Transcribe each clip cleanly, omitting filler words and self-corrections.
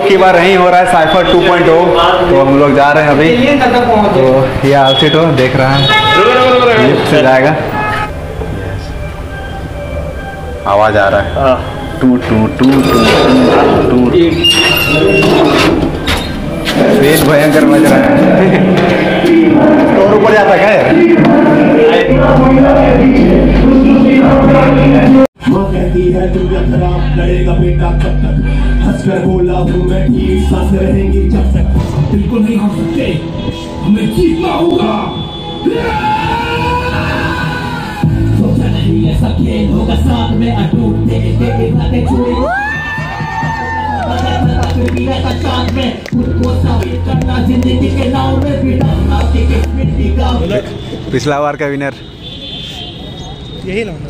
की बार यहीं हो रहा है साइफर 2.0, तो हम लोग जा रहे हैं अभी। तो ये आउटफिट हो देख रहा है, लिफ्ट से जाएगा। आवाज आ रहा है, टू टू टू टू टू। तेज भयंकर बज रहा है। और ऊपर जाता है क्या? माँ कहती है दुनिया खराब, लड़ेगा बेटा कब तक? हंसकर बोला हूँ मैं ठीक, सांस रहेंगी जब तक। बिल्कुल नहीं हो सकते, हमें जीतना होगा। सोचा नहीं ऐसा खेल होगा साथ में अटूट, देखे खाते छोड़े साथ में खुद को साबित करना, जिंदगी के नाव में बिना की मिट्टी का। पिछला बार का विनर यही लाऊंगा।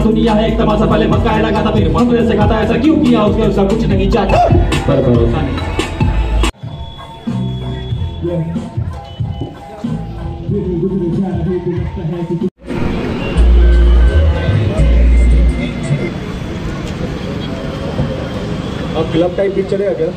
दुनिया है एक तमाशा, पहले मक्का है लगा था, फिर मंत्र से खाता, ऐसा क्यों किया? उसके उसका कुछ नहीं चाहता, पर भरोसा नहीं। अब क्लब टाइप भी चलेगा क्या?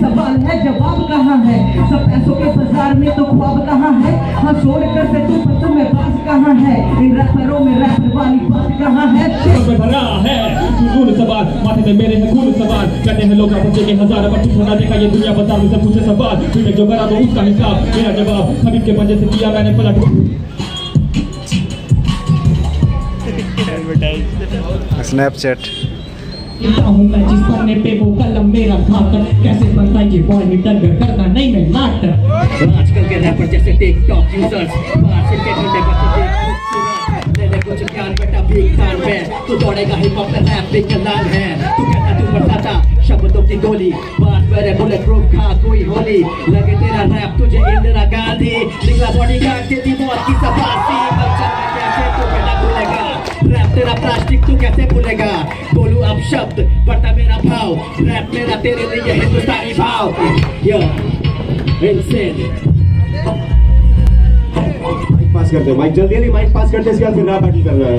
सवाल है जवाब कहाँ है? सब पैसों के बाजार में तो ख्वाब कहाँ है? हाँ छोड़ कर से तू पत्तों में बाज कहाँ है? इन रैपरों में रैपर वाली बात कहाँ है? भरा है खून सवाल, माथे में मेरे है खून सवाल, कहते हैं लोग बच्चे के हजार, पर कुछ होना देखा ये दुनिया बता मुझसे पूछे सवाल, तुमने जो करा तो उसका हिसाब, मेरा जवाब खबीब के पंजे से किया मैंने पलट। स्नैपचैट हूँ मैं जिस पन्ने पे वो कलम मेरा खाता, कैसे बनता ये बॉय मीटर करना नहीं मैं नाटक। आजकल के रैपर जैसे टिकटॉक यूजर्स बाहर से टेढ़े बच्चे कुछ ज्ञान बेटा भीख खान में, तू दौड़ेगा हिप हॉप में रैप भी कलान है। तू कहता तू बरसाता शब्दों की गोली, बात मेरे बुलेट प्रूफ खा कोई होली, लगे तेरा रैप तुझे इंदिरा गांधी, निकला बॉडी गार्ड के दी मौत की सफासी। कैसे तू बेटा भूलेगा रैप तेरा प्लास्टिक, तू कैसे भूलेगा? बोलू अब शब्द बढ़ता मेरा भाव, रैप मेरा तेरे लिए हिंदुस्तानी भाव। माइक पास करते हो, माइक जल्दी माइक पास करते, इसके बाद फिर रैप बैटल कर रहा है।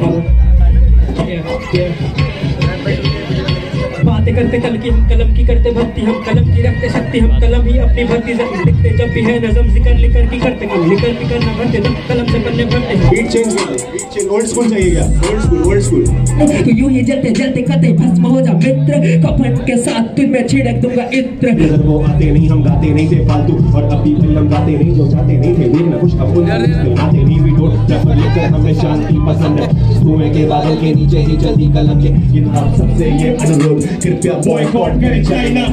बातें करते कल की, हम कलम की करते भक्ति, हम कलम की रखते शक्ति, हम कलम ही अपनी भक्ति लिखते जब भी है नज़म, जिक्र लिकर की करते लिकर की करना भरते जब कलम से पन्ने भरते। बीट चेंज ओल्ड स्कूल चाहिए क्या? ओल्ड स्कूल तो यूं ही जलते जलते कते भस्म हो जा मित्र, कफन के साथ तुझ में छिड़क दूंगा इत्र। वो आते नहीं हम गाते नहीं थे फालतू, और अभी भी हम गाते नहीं जो चाहते नहीं थे, देखना कुछ अपन गाते नहीं भी डोट जब लेकर हमें शांति पसंद है। धुएं के बादल के नीचे ही जल्दी कलम के, इन आप सबसे ये अनुरोध कृपया बॉयकॉट करें चाइना।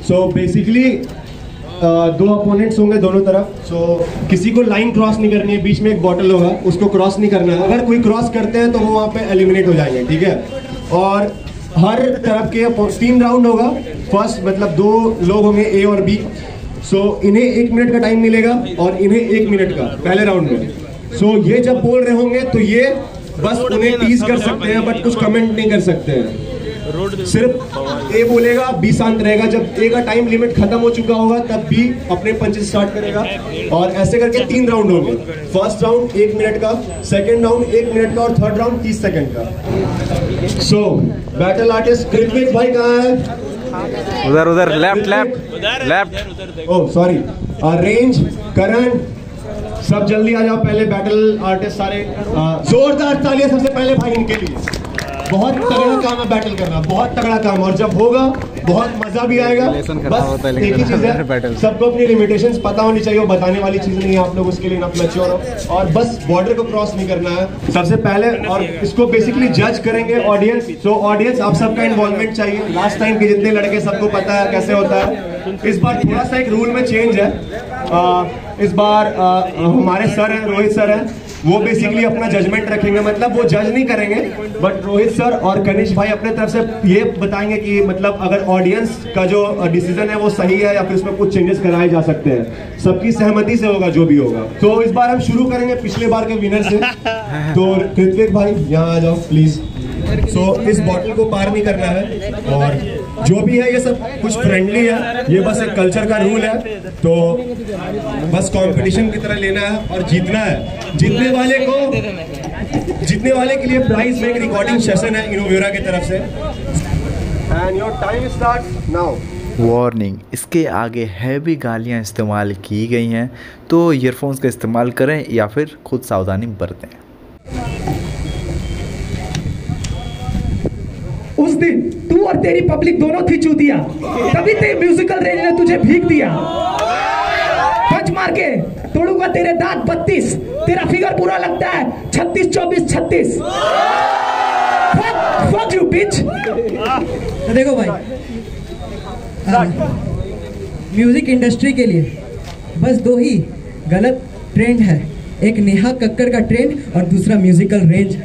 सो बेसिकली दो अपोनेंट्स होंगे दोनों तरफ। सो किसी को लाइन क्रॉस नहीं करनी है, बीच में एक बॉटल होगा उसको क्रॉस नहीं करना है। अगर कोई क्रॉस करते हैं तो वो वहाँ पे एलिमिनेट हो जाएंगे, ठीक है? और हर तरफ के 3 राउंड होगा। फर्स्ट मतलब 2 लोग होंगे ए और बी। सो इन्हें 1 मिनट का टाइम मिलेगा और इन्हें 1 मिनट का पहले राउंड में। सो ये जब बोल रहे होंगे तो ये बस उन्हें टीज कर सकते हैं, बट कुछ कमेंट नहीं कर सकते हैं। सिर्फ ए बोलेगा, बी शांत रहेगा। जब ए का टाइम लिमिट खत्म हो चुका होगा तब बी अपने पंचेस स्टार्ट करेगा, और ऐसे करके 3 राउंड होंगे। फर्स्ट राउंड 1 मिनट का, सेकंड राउंड 1 मिनट का, और थर्ड राउंड 30 सेकंड का। सो बैटल आर्टिस्ट कृतिक भाई कहाँ है? उधर लेफ्ट। ओह सॉरी, रेंज करण सब जल्दी आ जाओ। पहले बैटल आर्टिस्ट सारे जोरदार तालियां सबसे पहले भाई इनके लिए। बहुत तगड़ा काम है बैटल करना, बहुत तगड़ा काम, और जब होगा बहुत मजा भी आएगा। बस एक ही चीज है, सबको अपनी लिमिटेशंस पता होनी चाहिए, वो बताने वाली चीज नहीं है। आप लोग उसके लिए इनफ मैच्योर हो, और बस बॉर्डर को क्रॉस नहीं करना है सबसे पहले। और इसको बेसिकली जज करेंगे ऑडियंस। सो ऑडियंस आप सबका इन्वॉल्वमेंट चाहिए। लास्ट टाइम के जितने लड़के सबको पता है कैसे होता है। इस बार थोड़ा सा एक रूल में चेंज है। इस बार हमारे सर हैं, रोहित सर हैं, वो बेसिकली अपना जजमेंट रखेंगे, मतलब वो जज नहीं करेंगे, बट रोहित सर और कनिष्क भाई अपने तरफ से ये बताएंगे कि मतलब अगर ऑडियंस का जो डिसीजन है वो सही है या फिर उसमें कुछ चेंजेस कराए जा सकते हैं। सबकी सहमति से होगा जो भी होगा। तो इस बार हम शुरू करेंगे पिछले बार के विनर से। तो कृतिक भाई यहाँ आ जाओ प्लीज। इस बॉटल को पार नहीं करना है, और जो भी है ये सब कुछ फ्रेंडली है, ये बस एक कल्चर का रूल है। तो बस कंपटीशन की तरह लेना है और जीतना है। जीतने वाले के लिए प्राइज में एक रिकॉर्डिंग सेशन है इनोवेरा की तरफ से। And your time start now. Warning, इसके आगे हैवी गालियां इस्तेमाल की गई हैं, तो ईयरफोन्स का इस्तेमाल करें या फिर खुद सावधानी बरतें। उस दिन तू और तेरी पब्लिक दोनों थी चूतिया, तभी तेरे म्यूजिकल रेंज ने तुझे भीग दिया। पंच मार के तोड़ूंगा तेरे दांत 32, तेरा फिगर पूरा लगता है 36 24 36। Fuck you bitch। देखो भाई, म्यूजिक इंडस्ट्री के लिए बस दो ही गलत ट्रेंड है, एक नेहा कक्कर का ट्रेंड और दूसरा म्यूजिकल रेंज।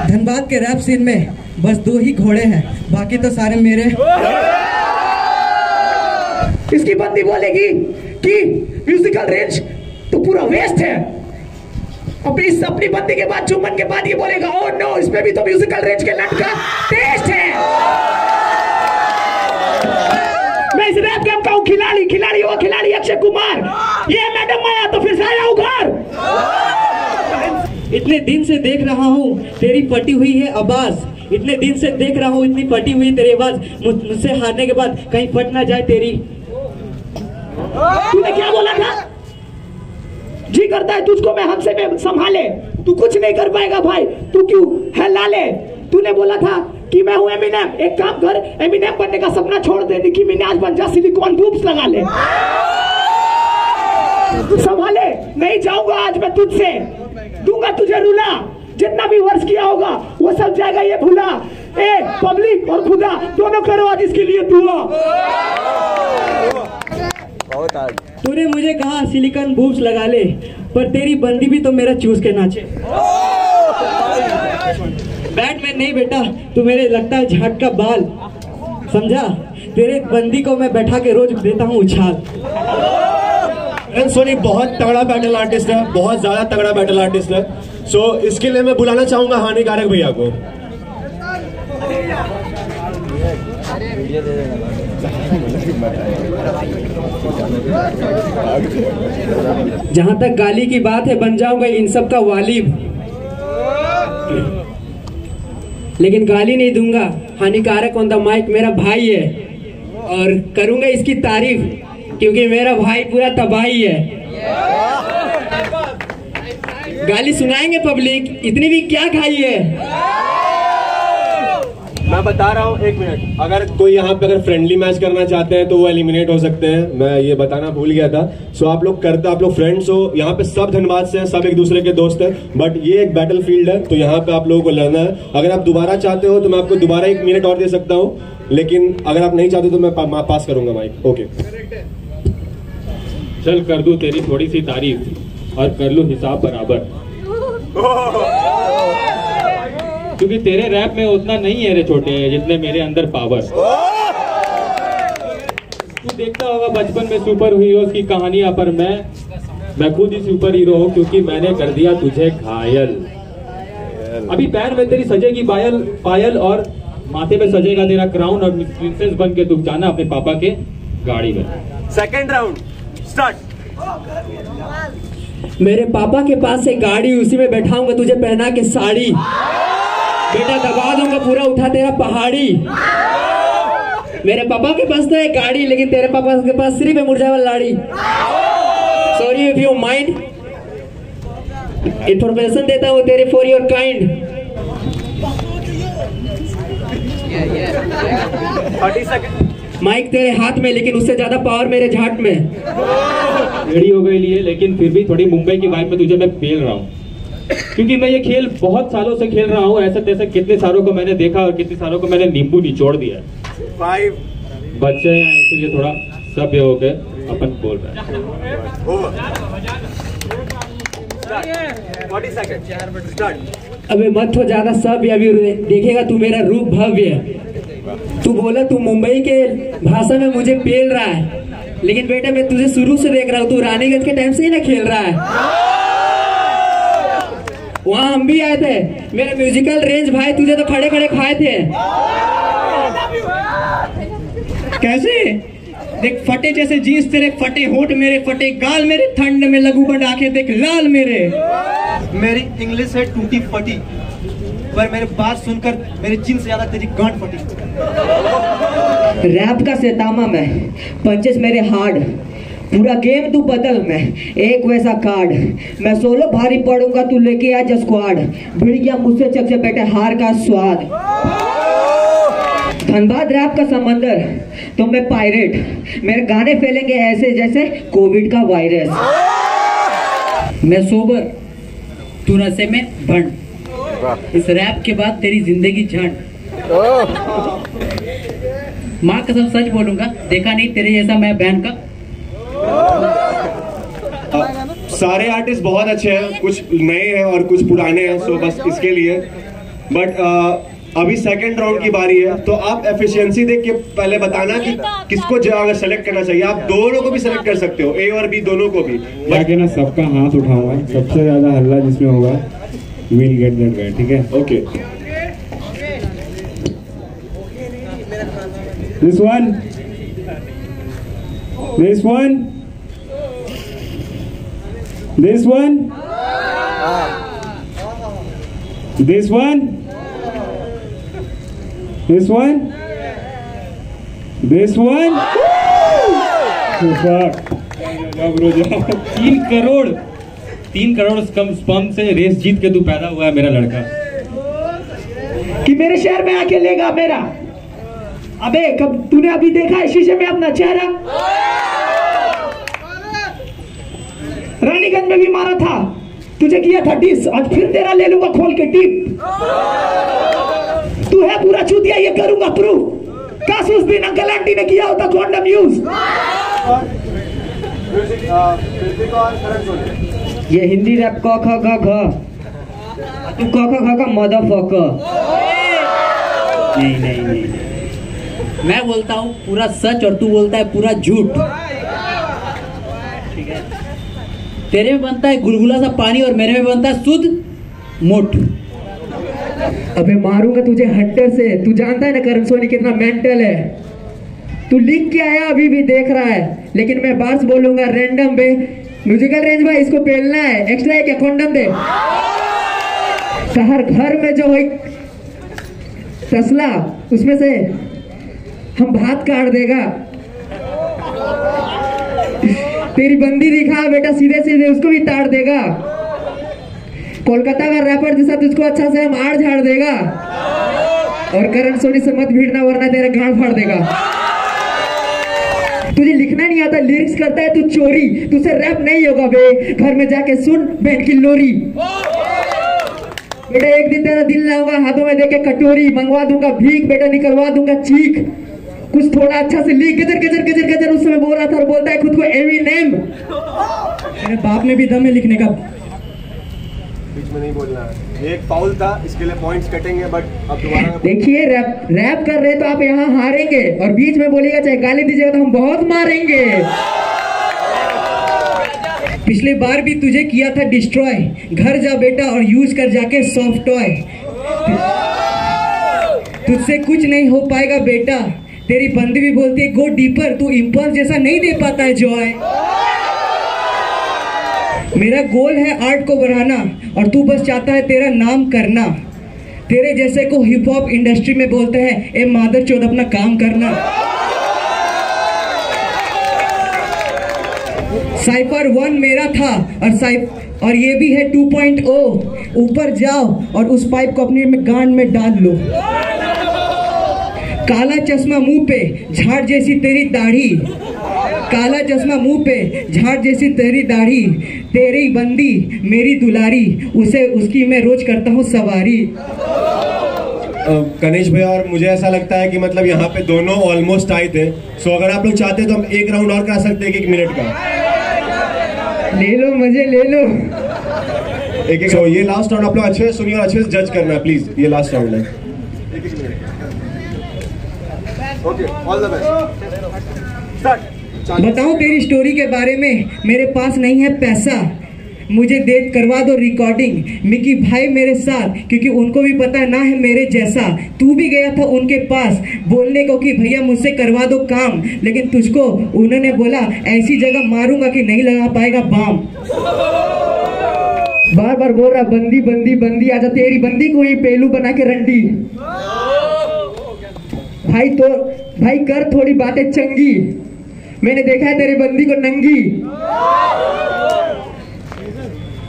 धनबाद के रैप सीन में बस दो ही घोड़े हैं, बाकी तो सारे मेरे। इसकी बंदी बोलेगी कि म्यूजिकल रेंज तो पूरा वेस्ट है, अपनी बंदी के बाद चुम्बन के बाद ये बोलेगा ओह नो, इसमें भी तो म्यूजिकल रेंज के लट का टेस्ट है। मैं इस रैप गेम का हूँ खिलाड़ी वो खिलाड़ी अक्षय कुमार, ये मैडम आया तो फिर से आया हूँ घर। इतने दिन से देख रहा हूँ तेरी फटी हुई है आवाज, इतने दिन से देख रहा हूँ इतनी फटी हुई तेरी आवाज, मुझसे हारने के बाद कहीं फट ना जाए तेरी। तूने क्या बोला था? जी करता है तुझको मैं हमसे में संभाले, तू कुछ नहीं कर पाएगा भाई, तू क्यों है लाले। तूने बोला था कि मैं हूँ एमिनेम, एक काम कर एमिनेम बनने का सपना छोड़ दे, निकी मिनाज बन जा, सिलिकॉन बूब्स लगा ले। संभाले नहीं जाऊंगा आज मैं तुझसे, दूंगा तुझे रुला, जितना भी वर्ष किया होगा वो सब जाएगा ये भूला। ए पब्लिक और खुदा दोनों करो आज इसके लिए दुआ। तूने मुझे कहा सिलिकॉन बूब्स लगा ले, पर तेरी बंदी भी तो मेरा चूस के नाचे। बैटमैन नहीं बेटा, तू मेरे लगता है झाट का बाल, समझा? तेरे बंदी को मैं बैठा के रोज देता हूँ उछाल। सोनी बहुत तगड़ा बैटल आर्टिस्ट है, बहुत ज्यादा तगड़ा बैटल आर्टिस्ट है। सो इसके लिए मैं बुलाना चाहूंगा हानिकारक भैया को। जहां तक गाली की बात है बन जाऊंगा इन सब का वालिब, लेकिन गाली नहीं दूंगा। हानिकारक ऑन द माइक मेरा भाई है और करूंगा इसकी तारीफ क्योंकि मेरा भाई पूरा तबाही है। गाली सुनाएंगे पब्लिक, इतनी भी क्या खाई है। मैं बता रहा हूँ, एक मिनट, अगर कोई यहाँ पे अगर फ्रेंडली मैच करना चाहते हैं तो वो एलिमिनेट हो सकते हैं, मैं ये बताना भूल गया था। सो आप लोग फ्रेंड्स हो, यहाँ पे सब धनबाद से हैं, सब एक दूसरे के दोस्त हैं, बट ये एक बैटल फील्ड है, तो यहाँ पे आप लोगों को लड़ना है। अगर आप दोबारा चाहते हो तो मैं आपको दोबारा 1 मिनट और दे सकता हूँ, लेकिन अगर आप नहीं चाहते तो मैं पास करूंगा माइक। ओके चल कर दूं तेरी थोड़ी सी तारीफ और कर लूं हिसाब बराबर, क्योंकि तेरे रैप में उतना नहीं है रे छोटे जितने मेरे अंदर पावर। तू देखता होगा बचपन में सुपर हीरोज की कहानियां, पर मैं खुद ही सुपर हीरो हूँ क्योंकि मैंने कर दिया तुझे घायल। अभी पैर में तेरी सजेगी पायल और माथे पे सजेगा तेरा क्राउन, और प्रिंसेस बन के तू जाना अपने पापा के गाड़ी में। Second round start. मेरे पापा के पास से गाड़ी, उसी में बैठाऊंगा तुझे पहना के साड़ी, बेटा दबा दूंगा पूरा उठा तेरा पहाड़ी। मेरे पापा के पास तो है गाड़ी, लेकिन तेरे पापा के पास सिर्फ है मुरझा वाला लाड़ी। Sorry if you mind, information देता हूँ तेरे for your kind. 30 second. Mic तेरे हाथ में, लेकिन उससे ज्यादा पावर मेरे झाट में। रेडी हो गई लिए, लेकिन फिर भी थोड़ी मुंबई की वाइब में तुझे मैं पेल रहा हूँ, क्योंकि मैं ये खेल बहुत सालों से खेल रहा हूँ। ऐसे तैसे कितने सालों को मैंने देखा और कितने सालों को मैंने नींबू निचोड़ दिया। 5 बच्चे हैं इसीलिए थोड़ा सभ्य हो गए। अपन बोल रहे हैं। 40 सेकंड स्टार्ट। अबे मत हो ज्यादा सब अभी देखेगा तू मेरा रूप भव्य। तू बोला तू मुंबई के भाषा में मुझे पेल रहा है, लेकिन बेटा मैं तुझे शुरू से देख रहा हूँ, तू रानीगंज के टाइम से ही ना खेल रहा है। वहाँ हम भी आए थे, मेरा म्यूजिकल रेंज भाई तुझे तो खड़े खड़े खाए थे। कैसे देख फटे जैसे जीन्स तेरे, फटे होठ मेरे, फटे गाल मेरे, ठंड में लगू बंद आंखें देख लाल मेरे। मेरी इंग्लिश है टूटी फटी, पर मेरे बात सुनकर मेरी जीन्स से ज्यादा तेरी गांठ फटी। रैप का सेतामा मैं, पंचेस मेरे हार्ड, पूरा गेम तू बदल मैं एक वैसा कार्ड। मैं सोलो भारी पड़ूंगा तू लेके आ स्क्वाड, भिड़ गया मुझसे चक से बेटे हार का स्वाद। धनबाद रैप का समंदर तो मैं पायरेट, मेरे गाने फैलेंगे ऐसे जैसे कोविड का वायरस। मैं सोबर तू नशे में भंड, इस रैप के बाद तेरी जिंदगी झंड। माँ कसम सच बोलूंगा, देखा नहीं तेरे जैसा मैं बहन का। सारे आर्टिस्ट बहुत अच्छे हैं, कुछ नए हैं और कुछ पुराने हैं, सो बस इसके लिए। बट अभी सेकंड राउंड की बारी है, तो आप एफिशिएंसी देख के पहले बताना कि किसको अगर सेलेक्ट करना चाहिए। आप दोनों को भी सेलेक्ट कर सकते हो, ए और बी दोनों को भी। बाकी ना सबका हाथ उठाऊंगा, सबसे ज्यादा हल्ला जिसमें होगा विल गेट दैट गाय, ठीक है? Okay, this one, this one, this one, this one, this one, this one, जाओ 3 करोड़ स्पम से रेस जीत के तू पैदा हुआ है मेरा लड़का। कि मेरे शहर में आके लेगा मेरा। अबे कब तूने अभी देखा है शीशे में अपना चेहरा? रानीगंज में भी मारा था, तुझे किया था डिस, आज फिर तेरा ले लूंगा खोल के टिप। तू है पूरा चूतिया, ये करूंगा प्रूफ। काश उस दिन अंकल आंटी ने किया होता कॉन्डम यूज। ये हिंदी रैप क ख ग घ, तू क ख ख का मदरफकर। नहीं नहीं नहीं, मैं बोलता हूँ पूरा सच और तू बोलता है पूरा झूठ। ठीक है, तेरे में बनता है गुलगुला सा पानी और मेरे में बनता है शुद्ध मोट। अबे मारूंगा तुझे हट्टर से, तू जानता है ना करण सोनी कितना मेंटल है। तू लिख के आया अभी भी देख रहा है, लेकिन मैं बार्स बोलूंगा रैंडम पे। म्यूजिकल रेंज भाई इसको पेलना है, एक्स्ट्रा है क्या कॉन्डम दे। शहर घर में जो है तसला, उसमें से हम भात काट देगा। तेरी बंदी दिखा बेटा, सीधे सीधे उसको भी ताड़ देगा। कोलकाता का रैपर जैसा तुझको अच्छा से हम आड़ झाड़ देगा। और करण सोनी से मत भिड़ना वरना तेरा गांड फाड़ देगा। तुझे लिखना नहीं आता, लिरिक्स करता है तू चोरी, तुझसे रैप नहीं होगा बे। घर में जाके सुन बहन की लोरी। बेटा एक दिन तेरा दिल ना होगा, हाथों में देके कटोरी, मंगवा दूंगा भीख, बेटा निकलवा दूंगा चीख। कुछ थोड़ा अच्छा से लिख, गजर गजर गजर गजर उस समय बोल रहा था और बोलता है खुद को एमिनेम। मेरे बाप में भी दम है लिखने का। बीच में नहीं बोलना है, एक फाउल था, इसके लिए पॉइंट्स कटेंगे। बट अब दोबारा देखिए रैप कर रहे तो आप यहाँ हारेंगे, और बीच में बोलिएगा चाहे गाली दीजिएगा तो हम बहुत मारेंगे। पिछली बार भी तुझे किया था डिस्ट्रॉय, घर जा बेटा और यूज कर जाके सॉफ्ट टॉय। तुझसे कुछ नहीं हो पाएगा बेटा, तेरी बंदी भी बोलती है गो डीपर, तू इम्पल्स जैसा नहीं दे पाता है जॉय। मेरा गोल है आर्ट को बढ़ाना और तू बस चाहता है तेरा नाम करना। तेरे जैसे को हिप हॉप इंडस्ट्री में बोलते हैं ए मादर चोद अपना काम करना। साइफर 1 मेरा था और ये भी है 2.0। ऊपर जाओ और उस पाइप को अपने में गांड में डाल लो। काला चश्मा मुंह पे, झाड़ जैसी तेरी दाढ़ी। काला चश्मा मुंह पे, झाड़ जैसी तेरी दाढ़ी। तेरी बंदी मेरी दुलारी, उसे उसकी मैं रोज करता हूँ सवारी। कनिष्क भैया और मुझे ऐसा लगता है कि मतलब यहाँ पे दोनों ऑलमोस्ट आए थे। सो अगर आप लोग चाहते हैं तो हम एक राउंड और करा सकते हैं 1 मिनट का। ले लो मुझे, ले लो। एक सो ये लास्ट राउंड आप लोग अच्छे से सुनिए और अच्छे से जज करना प्लीज। ये लास्ट राउंड है। Okay, all the best. बताओ तेरी स्टोरी के बारे में। मेरे पास नहीं है पैसा, मुझे डेट करवा दो रिकॉर्डिंग। मिकी भाई मेरे साथ, क्योंकि उनको भी पता है ना है मेरे जैसा। तू भी गया था उनके पास बोलने को कि भैया मुझसे करवा दो काम, लेकिन तुझको उन्होंने बोला ऐसी जगह मारूंगा कि नहीं लगा पाएगा बाम। बार बार बोल रहा बंदी बंदी बंदी, आजा तेरी बंदी को ही पेलू बना के रंडी। भाई तो भाई कर थोड़ी बातें चंगी, मैंने देखा है तेरी बंदी को नंगी।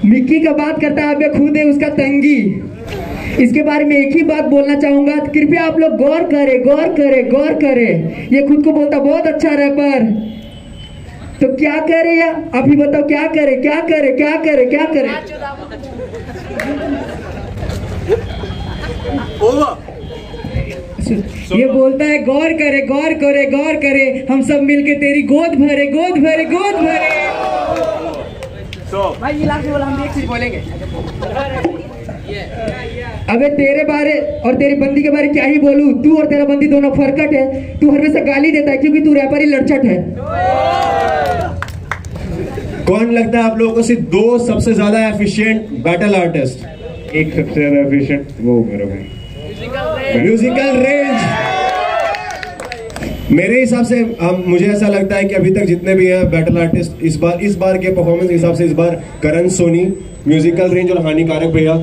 मिक्की का बात करता है, अबे खुद है उसका तंगी। इसके बारे में एक ही बात बोलना चाहूंगा, कृपया आप लोग गौर करें, गौर करें, गौर करें। ये खुद को बोलता बहुत अच्छा रैपर, तो क्या करे या आप ही बताओ क्या करे, क्या करे, क्या करे, क्या करे। ये बोलता है गौर करे, गौर करे, गौर करे, हम सब मिलके तेरी गोद भरे, गोद भरे, गोद भरे। भाई ये लास्ट में बोला, हम एक चीज बोलेंगे। अबे तेरे बारे और तेरी बंदी के बारे क्या ही बोलूं। तू और तेरा बंदी दोनों फरकट है। तू हमेशा गाली देता है क्योंकि तू रैपर ही लड़चट है। कौन लगता है आप लोगों को सिर्फ 2 सबसे ज्यादा एफिशिएंट बैटल आर्टिस्ट? एक सबसे ज्यादा एफिशिएंट वो मेरा भाई म्यूजिकल रेंज। मेरे हिसाब से मुझे ऐसा लगता है कि अभी तक जितने भी हैं बैटल आर्टिस्ट इस बार के परफॉर्मेंस के हिसाब से इस बार करण सोनी, म्यूजिकल रेंज और हानिकारक भैया,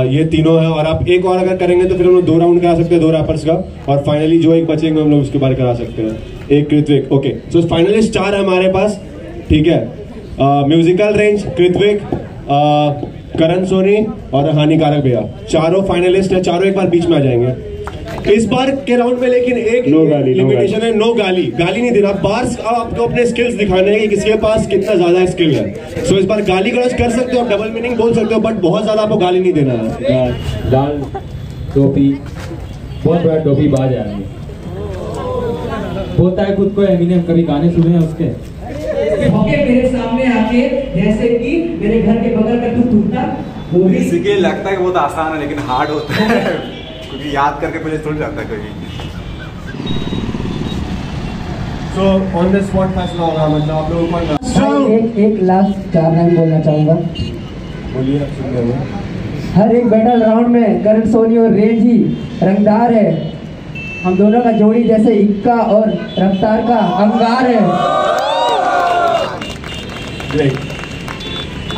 ये तीनों हैं। और आप एक और अगर करेंगे तो फिर हम लोग 2 राउंड करा सकते हैं 2 रैपर्स का, और फाइनली जो एक बचेंगे हम लोग उसके बारे करा सकते हैं, एक कृत्विक। ओके, सो फाइनलिस्ट 4 है हमारे पास, ठीक है। म्यूजिकल रेंज, कृत्विक, करण सोनी और हानिकारक भैया, चारों फाइनलिस्ट है। चारों एक बार बीच में आ जाएंगे इस बार के राउंड में, लेकिन एक लिमिटेशन है, नो गाली। गाली नहीं देना, बार्स आपको अपने स्किल्स दिखाने हैं कि किसी के पास कितना ज्यादा स्किल है। सो इस बार गाली गलौज कर सकते हो, डबल मीनिंग बोल सकते हो, बट बहुत ज्यादा आपको गाली नहीं देना है। लाल टोपी, बहुत बड़ा टोपी बाज आएंगे। बोलता है खुद को एमिनेम, कभी गाने सुने हैं उसके? मेरे सामने आके जैसे कि मेरे घर के बगल का तू टूटा, वो भी किसी के लगता है कि बहुत आसान है लेकिन हार्ड होता है क्योंकि याद करके पहले थोड़ी जाता है कोई। सो ऑन द स्पॉट फैसला होगा, मतलब आप लोगों को एक लास्ट 4 लाइन बोलना चाहूंगा। बोलिए, सुन रहे हो। हर एक बैटल राउंड में करण सोनी और रेंज ही रंगदार है। हम दोनों का जोड़ी जैसे इक्का और रफ्तार का अंगार है।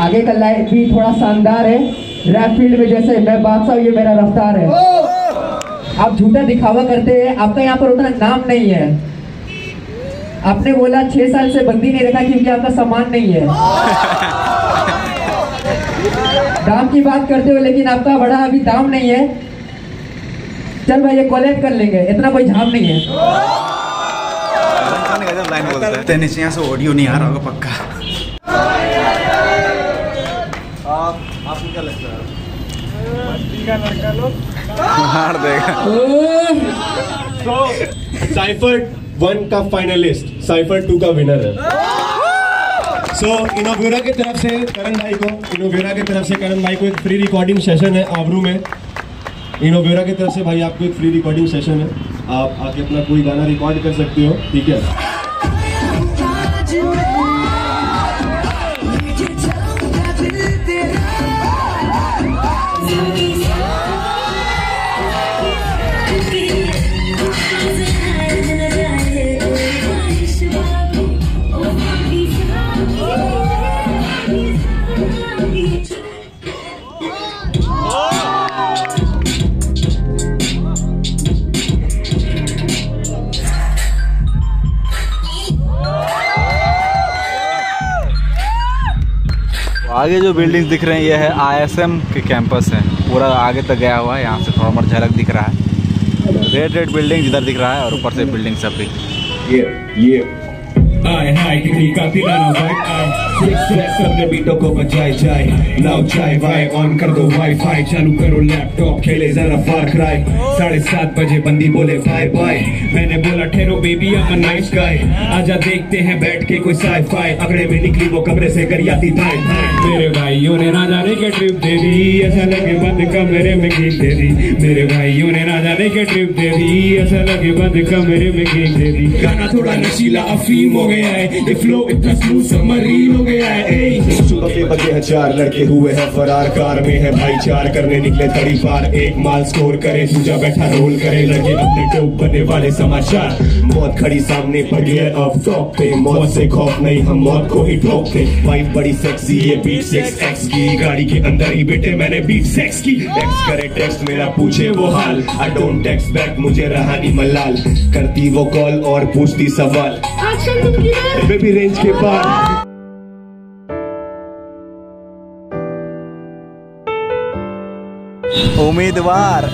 आगे का लाइफ भी थोड़ा शानदार है। रैप फील्ड में जैसे मैं बादशाह, ये मेरा रफ्तार है। आप झूठा दिखावा करते हैं, आपका यहाँ पर उतना नाम नहीं है। आपने बोला 6 साल से बंदी नहीं रखा क्योंकि आपका सामान नहीं है। दाम की बात करते हो लेकिन आपका बड़ा अभी दाम नहीं है। चल भाई ये कॉलेज कर लेंगे, इतना कोई झाम नहीं है। लाइन बोलते हैं नीचे, यहाँ से ऑडियो नहीं आ रहा होगा पक्का। आपको क्या लगता है? लड़का लोग मार देगा। साइफर 1 का फाइनलिस्ट, साइफर 2 का विनर है। सो इनोवेरा की तरफ से करण भाई को एक फ्री रिकॉर्डिंग सेशन है आबरू में। इनोवेरा की तरफ से भाई आपको एक फ्री रिकॉर्डिंग सेशन है, आप आके अपना कोई गाना रिकॉर्ड कर सकते हो, ठीक है। आगे जो बिल्डिंग दिख रहे हैं ये है ISM के कैंपस है, पूरा आगे तक गया हुआ है। यहाँ से थोड़ा मोड़ा झलक दिख रहा है, रेड बिल्डिंग जिधर दिख रहा है और ऊपर से बिल्डिंग सब भी। ये आए हाय कितनी कातिलाना वाइब आए स्ट्रेस अपने बीटों को बजाए जाए लाओ चाय वाई ऑन कर दो वाईफाई चालू करो लैपटॉप खेले जरा फार क्राई 7:30 बजे बंदी बोले बाय बाय मैंने बोला ठहरो baby I am a nice guy आजा देखते हैं बैठ के कोई साई-फाई अगड़े में निकली वो कमरे से गरियाती दाएं मेरे भाइयों ने ना जाने के ट्रिप दे दी ऐसा लगे बंद कमरे में गीत दे दी मेरे भाइयों ने ना जाने के ट्रिप दे दी ऐसा लगे बंद कमरे में गीत दे दी गाना थोड़ा नशीला अफीम हो गया है ये फ्लो इतना स्मूथ सबमरीन हो गया है सुबह के बजे 4 लड़के हुए हैं फरार कार में है भाई 4 करने निकले तड़ी पार एक माल स्कोर करे दूजा बैठा रोल करे लगे अपने टोप बनने वाले समाचार मौत खड़ी सामने पर गया अब टॉप पे मौत से खौफ नहीं हम मौत को ही ठोकते वाइफ बड़ी सेक्सी ये बीट 6x की गाड़ी के अंदर ही बेटे मैंने बीट सेक्स की टेक्स्ट करे टेक्स्ट मेरा पूछे वो हाल आई डोंट टेक्स्ट बैक मुझे रहा नहीं मलाल करती वो कॉल और पूछती सवाल बेबी रेंज के पार उम्मीदवार